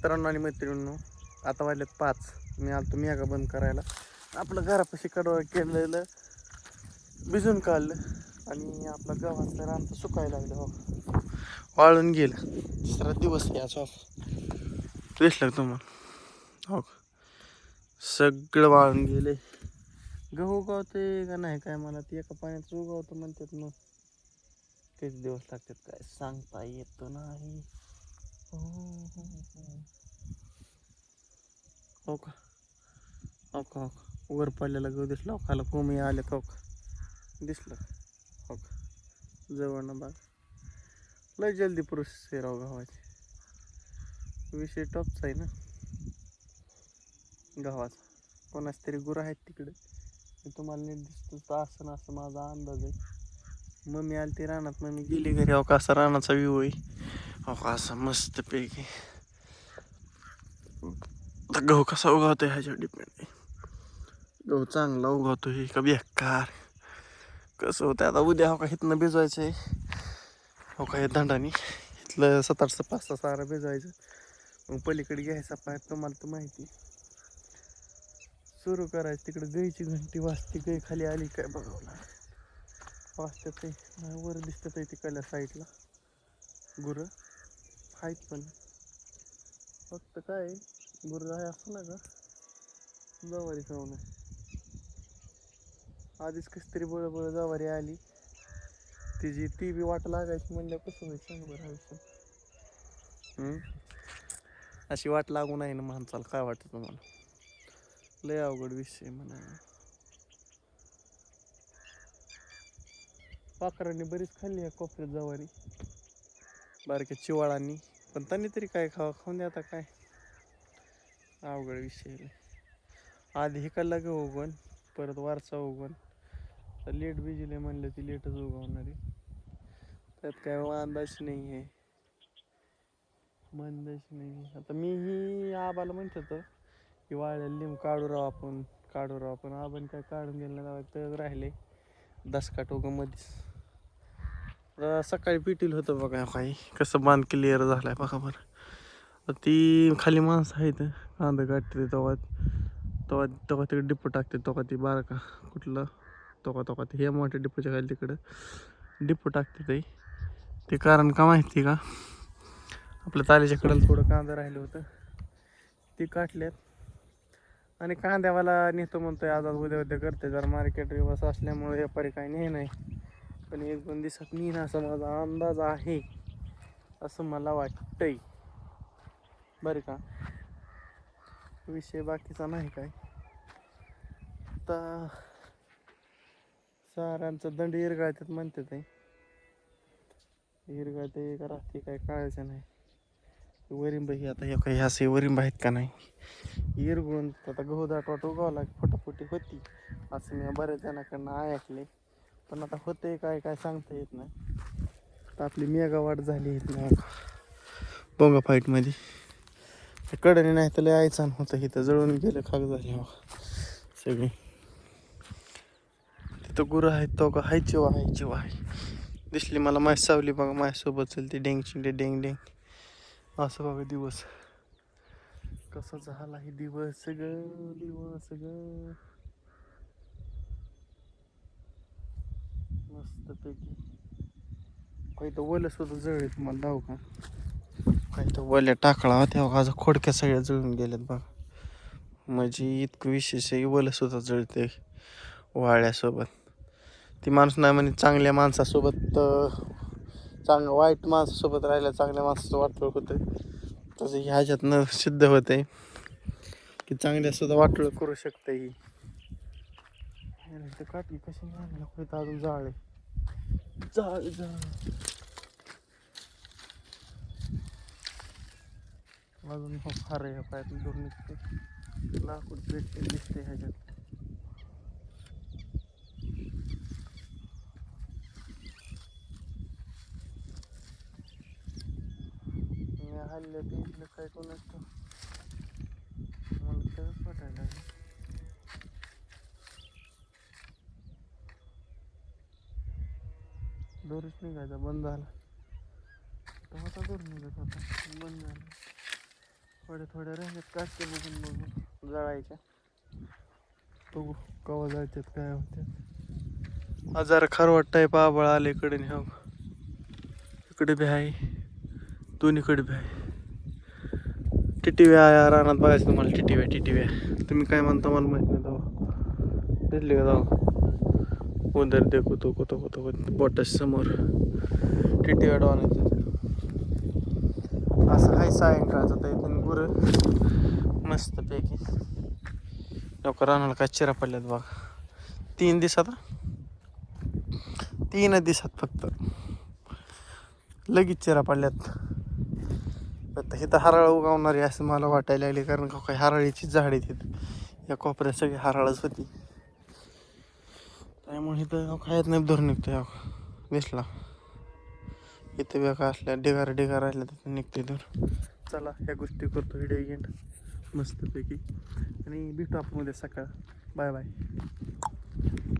मित्रांनो आणि मैत्रिणींनो, आता वाजलेत 5. मी आलो मेगा बंद करायला. आपलं घरापाशी कडवा केलेलं भिजून काढलं आणि आपला गव्हाचं रान सुकायला लागलं. हो, वाळून गेलं. तिसरा दिवस याचा दिसलं का तुम्हाला? हो, सगळं वाळून गेले. गहू उगवते का नाही काय मला ती एका पाण्यात उगवतं म्हणतात. मग किती दिवस लागतात काय सांगता येत नाही. हो का, हो का, हो का, वर पडलेला गहू दिसला. खाला कोंबी आले हो का, दिसलं हो का, जवळ बाग लय जल्दी प्रोसेस आहे राव गव्हाची. विषय टॉपचा आहे ना गव्हाचा. कोणाच तरी गुरं आहेत तिकडे, मी तुम्हाला नीट दिसतो असं ना असं माझा अंदाज आहे. मम्मी आली ती रानात, मम्मी गेली घरी. हो का, असा रानाचा व्ह्यू आहे. हो का, असा मस्त पैकी. गहू कसा उगवतो ह्याच्यावर डिपेंड आहे. गहू चांगला उगवतो हे का बेकार कसं होतं. आता उद्या हो का इथनं भिजवायचं आहे. हो का, हे दंडाने इथलं 7-8 5-6 सारं भिजवायचं. मग पलीकडे घ्यायचा पाय. तुम्हाला तर माहिती सुरू करायचं. तिकडे गाईची घंटी वाजते. गाई खाली आली काय बघावं लागेल. वाजतात ते वर दिसतात ते तिकडल्या साईडला गुरं आहेत. पण फक्त काय गुरं आहे असं ना का जवारी खाऊ नये. आधीच कशी तरी बळबळ जवारी आली. तिची ती बी वाट लागायची म्हणल्या कसं होईल सांग बरं आयुष्य. अशी वाट लागू नाही ना माणसाला. काय वाटतं तुम्हाला? लय अवघड विषय म्हणा. पाखरांनी बरीच खाल्ली आहे कोपऱ्यात जवारी, बारक्या चिवाळांनी. पण त्यांनी तरी काय खाऊन द्या. आता काय अवघड विषय. आधी हिकडला का उगवण, परत वारसा उगवण. तर लेट भिजले म्हणलं ती लेटच उगवणारी. त्यात काय अंदाज नाही आहे. मंदच नाही. आता मीही आबाला म्हणत होतं की वाळलेलं लिंब काढू राव आपण आबाने काय काढून दिलं नाही. तर राहिले दसकाट उगं मध्येच. सकाळी पिटील होतं बघा काही कसं बांध क्लिअर झालाय बघा बरं. ती खाली माणसं आहेत कांदा काढते तेव्हा तेव्हा तेव्हा तिकडे डिपो टाकते. तेव्हा ती बारका कुठलं तेव्हा ते हे मोठ्या डिपोच्या खाली तिकडं डिपो टाकते. ते कारण का माहिती का, आपल्या तालीच्या कडेला थोडं कांदा राहिलं होतं ती काटल्यात. आणि कांद्यावाला नेतो म्हणतोय आज उद्या करते. जर मार्केट रिवर्स असल्यामुळे व्यापारी काही नाही नाही. पण 1-2 दिवसात नेईन असा माझा अंदाज आहे, असं मला वाटतंय बरं का. विषय बाकीचा नाही काय. आता सारांचं दंड इरगाळतात म्हणते ते. इरगाळते का राहते काय कळायचं नाही. वरिंब ही आता हे काही असे वरिंब आहेत का नाही इरगुळून आता गहू दाटवाट उगवला फटाफटी होती असं मी बऱ्याच जणांकडनं ऐकले. पण आता होतंय काय काय सांगता येत नाही. तर आपली मेगावाट झाली इथं बोंगा फाईटमध्ये. कडे नाही तर लय आयचान होतं इथं, जळून गेलं खाग झाली सगळी. तिथं गुरं आहेत तो का हायची वाय दिसली मला माझी सावली बघा. माझ्यासोबत चलते डेंग चिंडे डेंग डेंग असं बघा. दिवस कसा झाला ही दिवस ग मस्त पैकी. काही तर वलं सुद्धा जळले तुम्हाला दाव का. काही तर वल्या टाकळा होत्या बघा. खोडक्या सगळ्या जळून गेल्यात बघा. म्हणजे इतकं विशेष आहे. वलं सुद्धा जळते वाळ्यासोबत. ती माणूस नाही म्हणे चांगल्या माणसासोबत वाईट माणसासोबत राहिल्या चांगल्या माणसाचं वाटोळ होतं. तसं ह्याच्यातनं सिद्ध होतंय की चांगल्या सुद्धा वाटोळ करू शकते ही. काटली कशी नाही अजून जाळे जाळ अजून हो फार आहे. पायातून दूर निघते लाकूड भेटते दिसते ह्याच्यात. मी हल्ल्या भेटलं काय कोणाच मला तरच वाटायला लागलं. दोरच निघायचा बंद झाला. होता दूर निघत होता बंद झाला. थोड्या थोड्या राहिल्यात काढते बघून बघून जळायच्या. बघू कवा जायच्यात काय होत्यात. आज जरा खारवट पाबळ आले इकडे हो. इकडे बी आहे दोन्हीकडे बी आहे. टिटिव्या रानात बघायचं तुम्हाला. टिटिव्या तुम्ही काय म्हणता मला माहित नाही. जाऊ दिसले का जाऊ उंदर देखू तो बोटाच्या समोर टिटिव्या डॉन येतात. असं काही सायंकाळचं तर इथून गुरं मस्त पैकी लवकर रानाला काय चिरा पडल्यात बघा. 3 दिवसात 3 दिवसात फक्त लगेच चिरा पडल्यात. आता इथं हरळ उगवणारी असं मला वाटायला लागले, कारण का काही हरळीची झाड आहेत या कोपऱ्यात सगळी हरळच होती. त्यामुळे इथं खायत नाही धरून निघतो दिसला. इथं बेका असल्या ढिगार असल्या तर निघते धर. चला ह्या गोष्टी करतो व्हिडिओ एंड मस्तपैकी आणि भेटू आपण उद्या सकाळ. Bye bye.